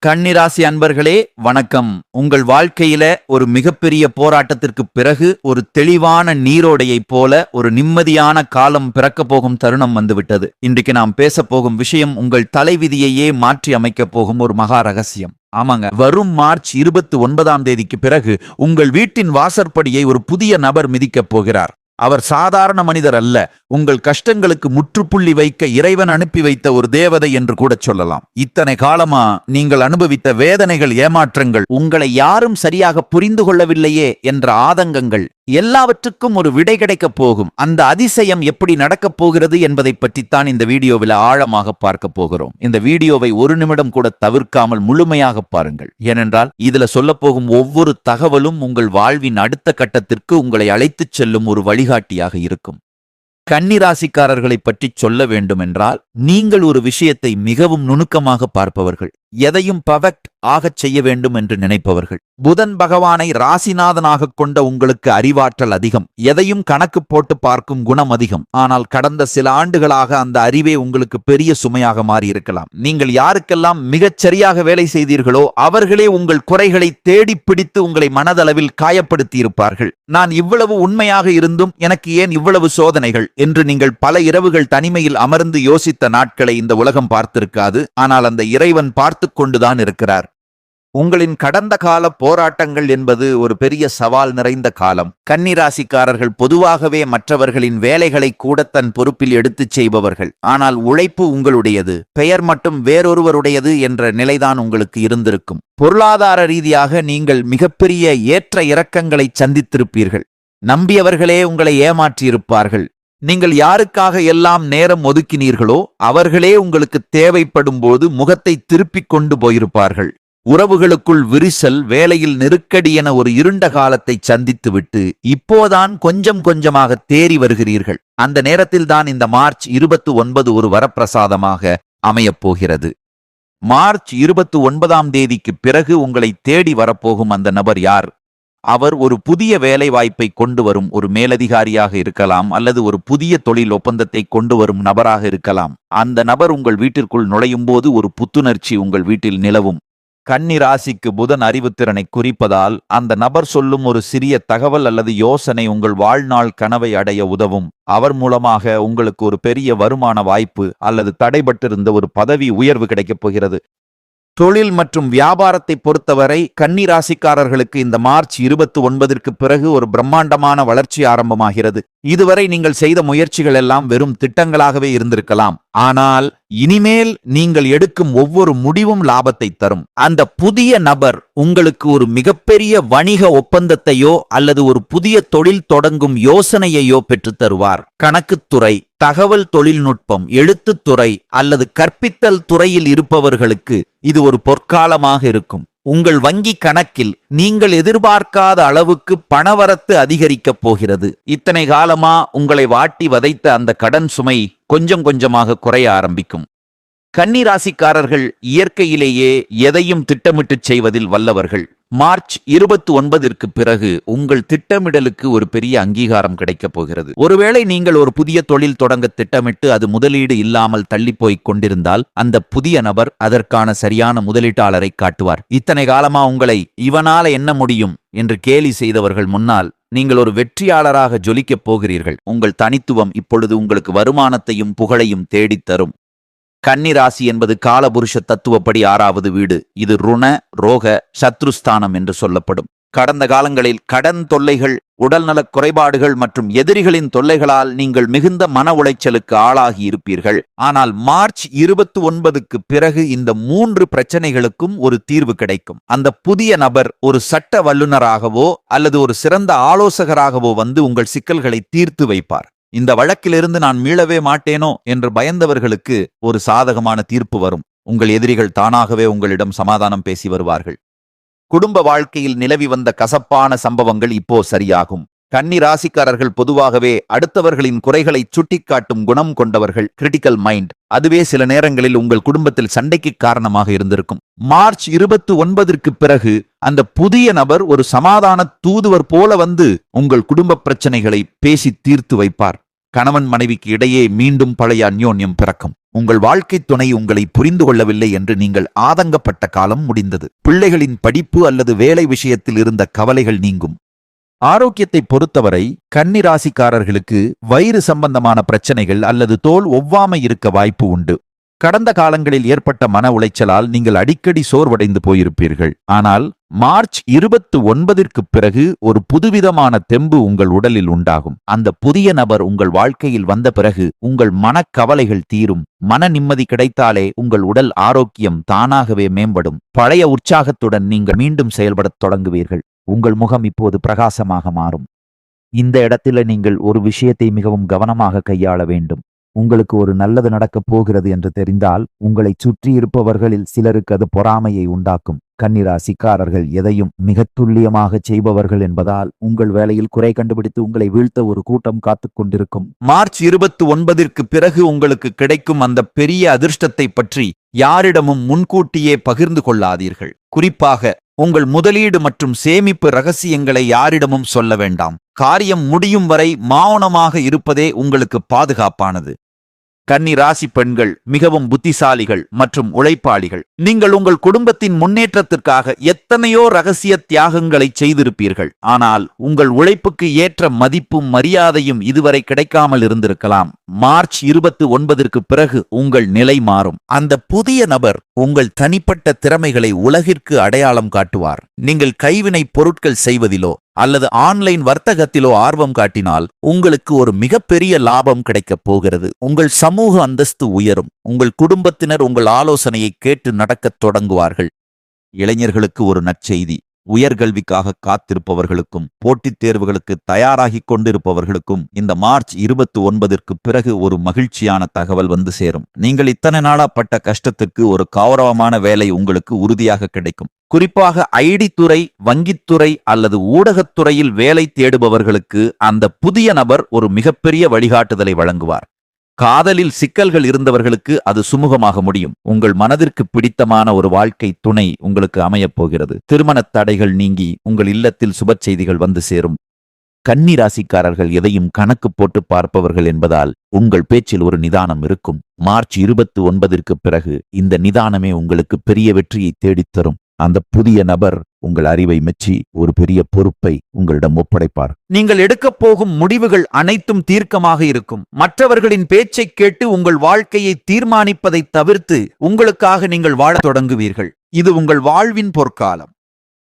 கன்னிராசி அன்பர்களே வணக்கம். உங்கள் வாழ்க்கையில ஒரு மிகப்பெரிய போராட்டத்திற்கு பிறகு ஒரு தெளிவான நீரோடையைப் போல ஒரு நிம்மதியான காலம் பிறக்கப் போகும் தருணம் வந்துவிட்டது. இன்றைக்கு நாம் பேசப் போகும் விஷயம் உங்கள் தலைவிதியையே மாற்றி அமைக்கப் போகும் ஒரு மகா ரகசியம். ஆமாங்க, வரும் மார்ச் 29ஆம் தேதிக்கு பிறகு உங்கள் வீட்டின் வாசற்படியை ஒரு புதிய நபர் மிதிக்கப் போகிறார். அவர் சாதாரண மனிதர் அல்ல. உங்கள் கஷ்டங்களுக்கு முற்றுப்புள்ளி வைக்க இறைவன் அனுப்பி வைத்த ஒரு தேவதை என்று கூட சொல்லலாம். இத்தனை காலமா நீங்கள் அனுபவித்த வேதனைகள், ஏமாற்றங்கள், உங்களை யாரும் சரியாக புரிந்து கொள்ளவில்லையே என்ற ஆதங்கங்கள் எல்லாவற்றுக்கும் ஒரு விடை கிடைக்கப் போகும். அந்த அதிசயம் எப்படி நடக்கப் போகிறது என்பதை பற்றித்தான் இந்த வீடியோவில் ஆழமாக பார்க்க போகிறோம். இந்த வீடியோவை ஒரு நிமிடம் கூட தவிர்க்காமல் முழுமையாக பாருங்கள். ஏனென்றால் இதுல சொல்ல போகும் ஒவ்வொரு தகவலும் உங்கள் வாழ்வின் அடுத்த கட்டத்திற்கு உங்களை அழைத்துச் செல்லும் ஒரு வழிகாட்டியாக இருக்கும். கன்னிராசிக்காரர்களை பற்றி சொல்ல வேண்டுமென்றால், நீங்கள் ஒரு விஷயத்தை மிகவும் நுணுக்கமாக பார்ப்பவர்கள், எதையும் பர்ஃபெக்ட் ஆகச் செய்ய வேண்டும் என்று நினைப்பவர்கள். புதன் பகவானை ராசிநாதனாக கொண்ட உங்களுக்கு அறிவாற்றல் அதிகம், எதையும் கணக்கு போட்டு பார்க்கும் குணம் அதிகம். ஆனால் கடந்த சில ஆண்டுகளாக அந்த அறிவே உங்களுக்கு பெரிய சுமையாக மாறியிருக்கலாம். நீங்கள் யாருக்கெல்லாம் மிகச் சரியாக வேலை செய்தீர்களோ அவர்களே உங்கள் குறைகளை தேடி பிடித்து உங்களை மனதளவில் காயப்படுத்தி இருப்பார்கள். நான் இவ்வளவு உண்மையாக இருந்தும் எனக்கு ஏன் இவ்வளவு சோதனைகள் என்று நீங்கள் பல இரவுகள் தனிமையில் அமர்ந்து யோசித்த நாட்களை இந்த உலகம் பார்த்திருக்காது. ஆனால் அந்த இறைவன் பார்த்து கொண்டுதான் இருக்கிறார். உங்களின் கடந்த கால போராட்டங்கள் என்பது ஒரு பெரிய சவால் நிறைந்த காலம். கன்னிராசிக்காரர்கள் பொதுவாகவே மற்றவர்களின் வேலைகளை கூட தன் பொறுப்பில் எடுத்துச் செய்பவர்கள். ஆனால் உழைப்பு உங்களுடையது, பெயர் மட்டும் வேறொருவருடையது என்ற நிலைதான் உங்களுக்கு இருந்திருக்கும். பொருளாதார ரீதியாக நீங்கள் மிகப்பெரிய ஏற்ற இறக்கங்களை சந்தித்திருப்பீர்கள். நம்பியவர்களே உங்களை ஏமாற்றியிருப்பார்கள். நீங்கள் யாருக்காக எல்லாம் நேரம் ஒதுக்கினீர்களோ அவர்களே உங்களுக்கு தேவைப்படும் போது முகத்தை திருப்பிக் கொண்டு போயிருப்பார்கள். உறவுகளுக்குள் விரிசல், வேலையில் நெருக்கடி என ஒரு இருண்ட காலத்தை சந்தித்துவிட்டு இப்போதான் கொஞ்சம் கொஞ்சமாக தேறி வருகிறீர்கள். அந்த நேரத்தில்தான் இந்த மார்ச் 29 ஒரு வரப்பிரசாதமாக அமையப் போகிறது. மார்ச் 29ஆம் தேதிக்கு பிறகு உங்களை தேடி வரப்போகும் அந்த நபர் யார்? அவர் ஒரு புதிய வேலை வாய்ப்பை கொண்டு வரும் ஒரு மேலதிகாரியாக இருக்கலாம், அல்லது ஒரு புதிய தொழில் ஒப்பந்தத்தை கொண்டு வரும் நபராக இருக்கலாம். அந்த நபர் உங்கள் வீட்டிற்குள் நுழையும் போது ஒரு புத்துணர்ச்சி உங்கள் வீட்டில் நிலவும். கன்னி ராசிக்கு புதன் அறிவுத்திறனை குறிப்பதால் அந்த நபர் சொல்லும் ஒரு சிறிய தகவல் அல்லது யோசனை உங்கள் வாழ்நாள் கனவை அடைய உதவும். அவர் மூலமாக உங்களுக்கு ஒரு பெரிய வருமான வாய்ப்பு அல்லது தடைபட்டிருந்த ஒரு பதவி உயர்வு கிடைக்கப் போகிறது. தொழில் மற்றும் வியாபாரத்தை பொறுத்தவரை கன்னிராசிக்காரர்களுக்கு இந்த மார்ச் 29ற்கு பிறகு ஒரு பிரம்மாண்டமான வளர்ச்சி ஆரம்பமாகிறது. இதுவரை நீங்கள் செய்த முயற்சிகள் எல்லாம் வெறும் திட்டங்களாகவே இருந்திருக்கலாம். ஆனால் இனிமேல் நீங்கள் எடுக்கும் ஒவ்வொரு முடிவும் லாபத்தை தரும். அந்த புதிய நபர் உங்களுக்கு ஒரு மிகப்பெரிய வணிக ஒப்பந்தத்தையோ அல்லது ஒரு புதிய தொழில் தொடங்கும் யோசனையையோ பெற்றுத் தருவார். கணக்குத்துறை, தகவல் தொழில்நுட்பம், எழுத்துத்துறை அல்லது கற்பித்தல் துறையில் இருப்பவர்களுக்கு இது ஒரு பொற்காலமாக இருக்கும். உங்கள் வங்கி கணக்கில் நீங்கள் எதிர்பார்க்காத அளவுக்கு பணவரத்து அதிகரிக்கப் போகிறது. இத்தனை காலமா உங்களை வாட்டி வதைத்த அந்த கடன் சுமை கொஞ்சம் கொஞ்சமாக குறைய ஆரம்பிக்கும். கன்னிராசிக்காரர்கள் இயற்கையிலேயே எதையும் திட்டமிட்டு செய்வதில் வல்லவர்கள். மார்ச் 29ற்கு பிறகு உங்கள் திட்டமிடலுக்கு ஒரு பெரிய அங்கீகாரம் கிடைக்கப் போகிறது. ஒருவேளை நீங்கள் ஒரு புதிய தொழில் தொடங்க திட்டமிட்டு அது முதலீடு இல்லாமல் தள்ளிப்போய்க் கொண்டிருந்தால் அந்த புதிய நபர் அதற்கான சரியான முதலீட்டாளரை காட்டுவார். இத்தனை காலமா உங்களை இவனால என்ன முடியும் என்று கேலி செய்தவர்கள் முன்னால் நீங்கள் ஒரு வெற்றியாளராக ஜொலிக்கப் போகிறீர்கள். உங்கள் தனித்துவம் இப்பொழுது உங்களுக்கு வருமானத்தையும் புகழையும் தேடித்தரும். கன்னிராசி என்பது காலபுருஷ தத்துவப்படி 6வது வீடு. இது ருண, ரோக, சத்ருஸ்தானம் என்று சொல்லப்படும். கடந்த காலங்களில் கடன் தொல்லைகள், உடல்நலக் குறைபாடுகள் மற்றும் எதிரிகளின் தொல்லைகளால் நீங்கள் மிகுந்த மன உளைச்சலுக்கு ஆளாகி இருப்பீர்கள். ஆனால் மார்ச் 29க்கு பிறகு இந்த 3 பிரச்சனைகளுக்கும் ஒரு தீர்வு கிடைக்கும். அந்த புதிய நபர் ஒரு சட்ட வல்லுநராகவோ அல்லது ஒரு சிறந்த ஆலோசகராகவோ வந்து உங்கள் சிக்கல்களை தீர்த்து வைப்பார். இந்த வழக்கிலிருந்து நான் மீளவே மாட்டேனோ என்று பயந்தவர்களுக்கு ஒரு சாதகமான தீர்ப்பு வரும். உங்கள் எதிரிகள் தானாகவே உங்களிடம் சமாதானம் பேசி வருவார்கள். குடும்ப வாழ்க்கையில் நிலவி வந்த கசப்பான சம்பவங்கள் இப்போ சரியாகும். கன்னி ராசிக்காரர்கள் பொதுவாகவே அடுத்தவர்களின் குறைகளை சுட்டிக்காட்டும் குணம் கொண்டவர்கள், கிரிட்டிக்கல் மைண்ட். அதுவே சில நேரங்களில் உங்கள் குடும்பத்தில் சண்டைக்கு காரணமாக இருந்திருக்கும். மார்ச் 29ற்கு பிறகு அந்த புதிய நபர் ஒரு சமாதான தூதுவர் போல வந்து உங்கள் குடும்ப பிரச்சனைகளை பேசி தீர்த்து வைப்பார். கணவன் மனைவிக்கு இடையே மீண்டும் பழைய அந்யோன்யம் பிறக்கும். உங்கள் வாழ்க்கை துணை உங்களை புரிந்து கொள்ளவில்லை என்று நீங்கள் ஆதங்கப்பட்ட காலம் முடிந்தது. பிள்ளைகளின் படிப்பு அல்லது வேலை விஷயத்தில் இருந்த கவலைகள் நீங்கும். ஆரோக்கியத்தை பொறுத்தவரை கன்னி ராசிக்காரர்களுக்கு வயிறு சம்பந்தமான பிரச்சனைகள் அல்லது தோல் ஒவ்வாமை இருக்க வாய்ப்பு உண்டு. கடந்த காலங்களில் ஏற்பட்ட மன உளைச்சலால் நீங்கள் அடிக்கடி சோர்வடைந்து போயிருப்பீர்கள். ஆனால் மார்ச் 29ற்கு பிறகு ஒரு புதுவிதமான தெம்பு உங்கள் உடலில் உண்டாகும். அந்த புதிய நபர் உங்கள் வாழ்க்கையில் வந்த பிறகு உங்கள் மனக்கவலைகள் தீரும். மன நிம்மதி கிடைத்தாலே உங்கள் உடல் ஆரோக்கியம் தானாகவே மேம்படும். பழைய உற்சாகத்துடன் நீங்கள் மீண்டும் செயல்படத் தொடங்குவீர்கள். உங்கள் முகம் இப்போது பிரகாசமாக மாறும். இந்த இடத்துல நீங்கள் ஒரு விஷயத்தை மிகவும் கவனமாக கையாள வேண்டும். உங்களுக்கு ஒரு நல்லது நடக்கப் போகிறது என்று தெரிந்தால் உங்களை சுற்றி இருப்பவர்களில் சிலருக்கு அது பொறாமையை உண்டாக்கும். கன்னிராசிக்காரர்கள் எதையும் மிக துல்லியமாக செய்பவர்கள் என்பதால் உங்கள் வேலையில் குறை கண்டுபிடித்து உங்களை வீழ்த்த ஒரு கூட்டம் காத்துக் கொண்டிருக்கும். மார்ச் 29ற்கு பிறகு உங்களுக்கு கிடைக்கும் அந்த பெரிய அதிர்ஷ்டத்தை பற்றி யாரிடமும் முன்கூட்டியே பகிர்ந்து கொள்ளாதீர்கள். குறிப்பாக உங்கள் முதலீடு மற்றும் சேமிப்பு ரகசியங்களை யாரிடமும் சொல்ல வேண்டாம். காரியம் முடியும் வரை மௌனமாக இருப்பதே உங்களுக்கு பாதுகாப்பானது. கன்னி ராசி பெண்கள் மிகவும் புத்திசாலிகள் மற்றும் உழைப்பாளிகள். நீங்கள் உங்கள் குடும்பத்தின் முன்னேற்றத்திற்காக எத்தனையோ ரகசிய தியாகங்களை செய்திருப்பீர்கள். ஆனால் உங்கள் உழைப்புக்கு ஏற்ற மதிப்பும் மரியாதையும் இதுவரை கிடைக்காமல் இருந்திருக்கலாம். மார்ச் 29ற்கு பிறகு உங்கள் நிலை மாறும். அந்த புதிய நபர் உங்கள் தனிப்பட்ட திறமைகளை உலகிற்கு அடையாளம் காட்டுவார். நீங்கள் கைவினை பொருட்கள் செய்வதிலோ அல்லது ஆன்லைன் வர்த்தகத்திலோ ஆர்வம் காட்டினால் உங்களுக்கு ஒரு மிகப்பெரிய லாபம் கிடைக்கப் போகிறது. உங்கள் சமூக அந்தஸ்து உயரும். உங்கள் குடும்பத்தினர் உங்கள் ஆலோசனையை கேட்டு நடக்கத் தொடங்குவார்கள். இளைஞர்களுக்கு ஒரு நற்செய்தி. உயர்கல்விக்காக காத்திருப்பவர்களுக்கும் போட்டித் தேர்வுகளுக்கு தயாராகி கொண்டிருப்பவர்களுக்கும் இந்த மார்ச் 29ற்கு பிறகு ஒரு மகிழ்ச்சியான தகவல் வந்து சேரும். நீங்கள் இத்தனை நாளா பட்ட கஷ்டத்துக்கு ஒரு கௌரவமான வேலை உங்களுக்கு உறுதியாக கிடைக்கும். குறிப்பாக ஐடி துறை, வங்கித்துறை அல்லது ஊடகத்துறையில் வேலை தேடுபவர்களுக்கு அந்த புதிய நபர் ஒரு மிகப்பெரிய வழிகாட்டுதலை வழங்குவார். காதலில் சிக்கல்கள் இருந்தவர்களுக்கு அது சுமூகமாக முடியும். உங்கள் மனதிற்கு பிடித்தமான ஒரு வாழ்க்கை துணை உங்களுக்கு அமையப் போகிறது. திருமணத் தடைகள் நீங்கி உங்கள் இல்லத்தில் சுப செய்திகள் வந்து சேரும். கன்னி ராசிக்காரர்கள் எதையும் கணக்கு போட்டு பார்ப்பவர்கள் என்பதால் உங்கள் பேச்சில் ஒரு நிதானம் இருக்கும். மார்ச் 29ற்கு பிறகு இந்த நிதானமே உங்களுக்கு பெரிய வெற்றியை தேடித்தரும். அந்த புதிய நபர் உங்கள் அறிவை மெச்சி ஒரு பெரிய பொறுப்பை உங்களிடம் ஒப்படைப்பார். நீங்கள் எடுக்கப் போகும் முடிவுகள் அனைத்தும் தீர்க்கமாக இருக்கும். மற்றவர்களின் பேச்சை கேட்டு உங்கள் வாழ்க்கையை தீர்மானிப்பதை தவிர்த்து உங்களுக்காக நீங்கள் வாழத் தொடங்குவீர்கள். இது உங்கள் வாழ்வின் பொற்காலம்.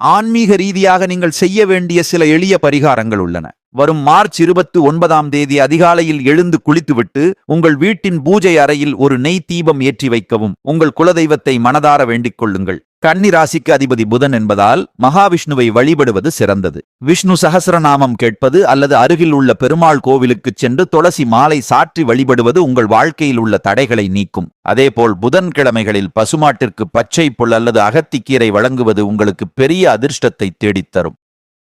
ஆன்மீக ரீதியாக நீங்கள் செய்ய வேண்டிய சில எளிய பரிகாரங்கள் உள்ளன. வரும் மார்ச் 29ஆம் தேதி அதிகாலையில் எழுந்து குளித்துவிட்டு உங்கள் வீட்டின் பூஜை அறையில் ஒரு நெய் தீபம் ஏற்றி வைக்கவும். உங்கள் குலதெய்வத்தை மனதார வேண்டிக் கொள்ளுங்கள். கன்னி ராசிக்கு அதிபதி புதன் என்பதால் மகாவிஷ்ணுவை வழிபடுவது சிறந்தது. விஷ்ணு சகஸ்ரநாமம் கேட்பது அல்லது அருகில் உள்ள பெருமாள் கோவிலுக்கு சென்று துளசி மாலை சாற்றி வழிபடுவது உங்கள் வாழ்க்கையில் உள்ள தடைகளை நீக்கும். அதேபோல் புதன்கிழமைகளில் பசுமாட்டிற்கு பச்சை புல் அல்லது அகத்திக்கீரை வழங்குவது உங்களுக்கு பெரிய அதிர்ஷ்டத்தை தேடித்தரும்.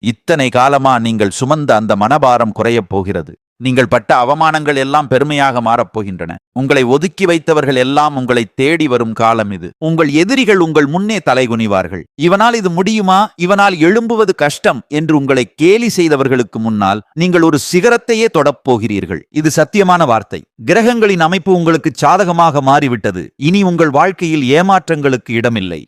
இத்தனை காலமா நீங்கள் சுமந்த அந்த மனபாரம் குறையப் போகிறது. நீங்கள் பட்ட அவமானங்கள் எல்லாம் பெருமையாக மாறப்போகின்றன. உங்களை ஒதுக்கி வைத்தவர்கள் எல்லாம் உங்களை தேடி வரும் காலம் இது. உங்கள் எதிரிகள் உங்கள் முன்னே தலைகுனிவார்கள். இவனால் இது முடியுமா, இவனால் எழும்புவது கஷ்டம் என்று உங்களை கேலி செய்தவர்களுக்கு முன்னால் நீங்கள் ஒரு சிகரத்தையே தொடப்போகிறீர்கள். இது சத்தியமான வார்த்தை. கிரகங்களின் அமைப்பு உங்களுக்கு சாதகமாக மாறிவிட்டது. இனி உங்கள் வாழ்க்கையில் ஏமாற்றங்களுக்கு இடமில்லை.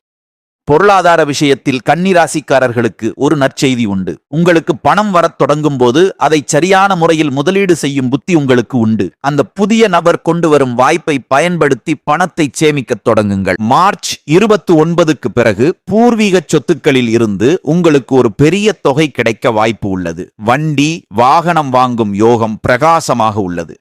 பொருளாதார விஷயத்தில் கன்னி ராசிக்காரர்களுக்கு ஒரு நற்செய்தி உண்டு. உங்களுக்கு பணம் வரத் தொடங்கும் போது அதை சரியான முறையில் முதலீடு செய்யும் புத்தி உங்களுக்கு உண்டு. அந்த புதிய நபர் கொண்டு வரும் வாய்ப்பை பயன்படுத்தி பணத்தை சேமிக்கத் தொடங்குங்கள். மார்ச் 29க்கு பிறகு பூர்வீக சொத்துக்களில் இருந்து உங்களுக்கு ஒரு பெரிய தொகை கிடைக்க வாய்ப்பு உள்ளது. வண்டி, வாகனம் வாங்கும் யோகம் பிரகாசமாக உள்ளது.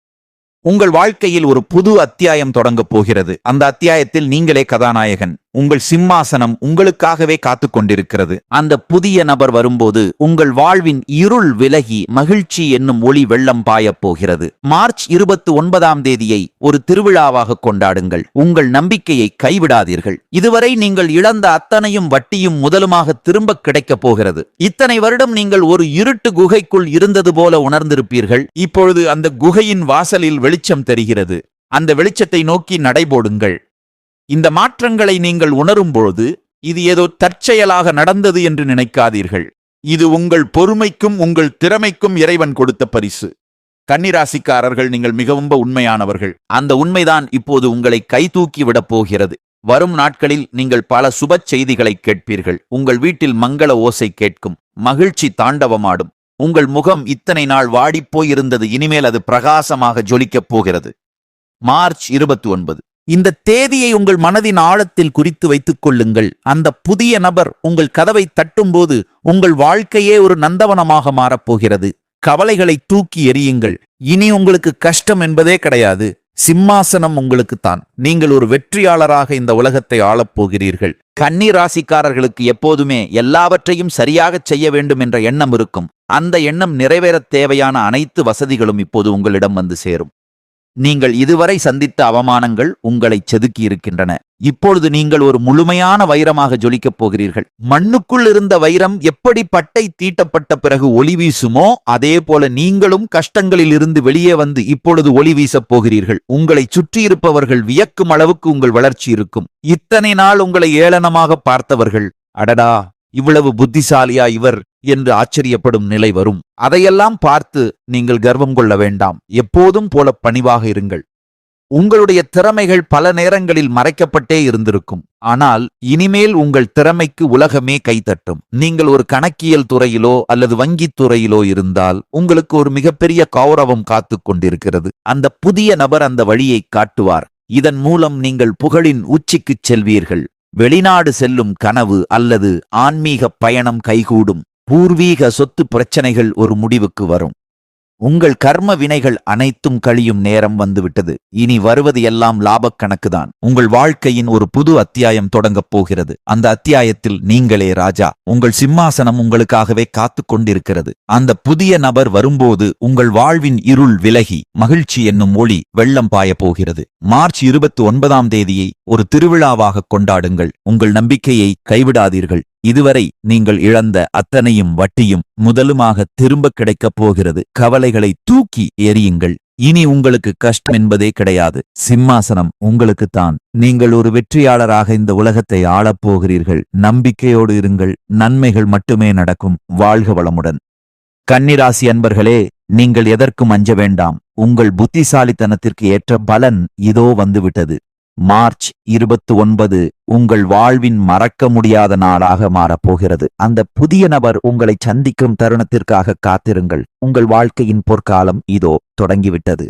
உங்கள் வாழ்க்கையில் ஒரு புது அத்தியாயம் தொடங்கப் போகிறது. அந்த அத்தியாயத்தில் நீங்களே கதாநாயகன். உங்கள் சிம்மாசனம் உங்களுக்காகவே காத்துக் கொண்டிருக்கிறது. அந்த புதிய நபர் வரும்போது உங்கள் வாழ்வின் இருள் விலகி மகிழ்ச்சி என்னும் ஒளி வெள்ளம் பாயப் போகிறது. மார்ச் 29ஆம் தேதியை ஒரு திருவிழாவாக கொண்டாடுங்கள். உங்கள் நம்பிக்கையை கைவிடாதீர்கள். இதுவரை நீங்கள் இழந்த அத்தனையும் வட்டியும் முதலுமாக திரும்ப கிடைக்கப் போகிறது. இத்தனை வருடம் நீங்கள் ஒரு இருட்டு குகைக்குள் இருந்தது போல உணர்ந்திருப்பீர்கள். இப்பொழுது அந்த குகையின் வாசலில் வெளிச்சம் தெரிகிறது. அந்த வெளிச்சத்தை நோக்கி நடைபோடுங்கள். இந்த மாற்றங்களை நீங்கள் உணரும்பொழுது இது ஏதோ தற்செயலாக நடந்தது என்று நினைக்காதீர்கள். இது உங்கள் பொறுமைக்கும் உங்கள் திறமைக்கும் இறைவன் கொடுத்த பரிசு. கன்னிராசிக்காரர்கள், நீங்கள் மிகவும் உண்மையானவர்கள். அந்த உண்மைதான் இப்போது உங்களை கை தூக்கி விடப் போகிறது. வரும் நாட்களில் நீங்கள் பல சுப செய்திகளை கேட்பீர்கள். உங்கள் வீட்டில் மங்கள ஓசை கேட்கும். மகிழ்ச்சி தாண்டவமாடும். உங்கள் முகம் இத்தனை நாள் வாடிப்போய் இருந்தது, இனிமேல் அது பிரகாசமாக ஜொலிக்கப் போகிறது. மார்ச் 29. இந்த தேதியை உங்கள் மனதின் ஆழத்தில் குறித்து வைத்துக் கொள்ளுங்கள். அந்த புதிய நபர் உங்கள் கதவை தட்டும்போது உங்கள் வாழ்க்கையே ஒரு நந்தவனமாக மாறப்போகிறது. கவலைகளை தூக்கி எறியுங்கள். இனி உங்களுக்கு கஷ்டம் என்பதே கிடையாது. சிம்மாசனம் உங்களுக்குத்தான். நீங்கள் ஒரு வெற்றியாளராக இந்த உலகத்தை ஆளப்போகிறீர்கள். கன்னி ராசிக்காரர்களுக்கு எப்போதுமே எல்லாவற்றையும் சரியாகச் செய்ய வேண்டும் என்ற எண்ணம் இருக்கும். அந்த எண்ணம் நிறைவேறத் தேவையான அனைத்து வசதிகளும் இப்போது உங்களிடம் வந்து சேரும். நீங்கள் இதுவரை சந்தித்த அவமானங்கள் உங்களை செதுக்கி இருக்கின்றன. இப்பொழுது நீங்கள் ஒரு முழுமையான வைரமாக ஜொலிக்கப் போகிறீர்கள். மண்ணுக்குள் இருந்த வைரம் எப்படி பட்டை தீட்டப்பட்ட பிறகு ஒளி வீசுமோ, அதே போல நீங்களும் கஷ்டங்களில் இருந்து வெளியே வந்து இப்பொழுது ஒளி வீசப் போகிறீர்கள். உங்களை சுற்றியிருப்பவர்கள் வியக்கும் அளவுக்கு உங்கள் வளர்ச்சி இருக்கும். இத்தனை நாள் உங்களை ஏளனமாக பார்த்தவர்கள், அடடா இவ்வளவு புத்திசாலியா இவர் என்று ஆச்சரியப்படும் நிலை வரும். அதையெல்லாம் பார்த்து நீங்கள் கர்வம் கொள்ள வேண்டாம். எப்போதும் போல பணிவாக இருங்கள். உங்களுடைய திறமைகள் பல நேரங்களில் மறைக்கப்பட்டே இருந்திருக்கும். ஆனால் இனிமேல் உங்கள் திறமைக்கு உலகமே கைதட்டும். நீங்கள் ஒரு கணக்கியல் துறையிலோ அல்லது வங்கித் துறையிலோ இருந்தால் உங்களுக்கு ஒரு மிகப்பெரிய கௌரவம் காத்து கொண்டிருக்கிறது. அந்த புதிய நபர் அந்த வழியை காட்டுவார். இதன் மூலம் நீங்கள் புகழின் உச்சிக்குச் செல்வீர்கள். வெளிநாடு செல்லும் கனவு அல்லது ஆன்மீக பயணம் கைகூடும். பூர்வீக சொத்து பிரச்சனைகள் ஒரு முடிவுக்கு வரும். உங்கள் கர்ம வினைகள் அனைத்தும் கழியும் நேரம் வந்துவிட்டது. இனி வருவது எல்லாம் லாபக் கணக்குதான். உங்கள் வாழ்க்கையின் ஒரு புது அத்தியாயம் தொடங்கப் போகிறது. அந்த அத்தியாயத்தில் நீங்களே ராஜா. உங்கள் சிம்மாசனம் உங்களுக்காகவே காத்து கொண்டிருக்கிறது. அந்த புதிய நபர் வரும்போது உங்கள் வாழ்வின் இருள் விலகி மகிழ்ச்சி என்னும் ஒளி வெள்ளம் பாயப் போகிறது. மார்ச் 29ஆம் தேதியை ஒரு திருவிழாவாக கொண்டாடுங்கள். உங்கள் நம்பிக்கையை கைவிடாதீர்கள். இதுவரை நீங்கள் இழந்த அத்தனையும் வட்டியும் முதலுமாக திரும்ப கிடைக்கப் போகிறது. கவலைகளை தூக்கி எறியுங்கள். இனி உங்களுக்கு கஷ்டம் என்பதே கிடையாது. சிம்மாசனம் உங்களுக்குத்தான். நீங்கள் ஒரு வெற்றியாளராக இந்த உலகத்தை ஆளப்போகிறீர்கள். நம்பிக்கையோடு இருங்கள். நன்மைகள் மட்டுமே நடக்கும். வாழ்க வளமுடன். கன்னிராசி அன்பர்களே, நீங்கள் எதற்கும் அஞ்ச வேண்டாம். உங்கள் புத்திசாலித்தனத்திற்கு ஏற்ற பலன் இதோ வந்துவிட்டது. மார்ச் 29 உங்கள் வாழ்வின் மறக்க முடியாத நாளாக மாறப்போகிறது. அந்த புதிய நபர் உங்களை சந்திக்கும் தருணத்திற்காக காத்திருங்கள். உங்கள் வாழ்க்கையின் பொற்காலம் இதோ தொடங்கிவிட்டது.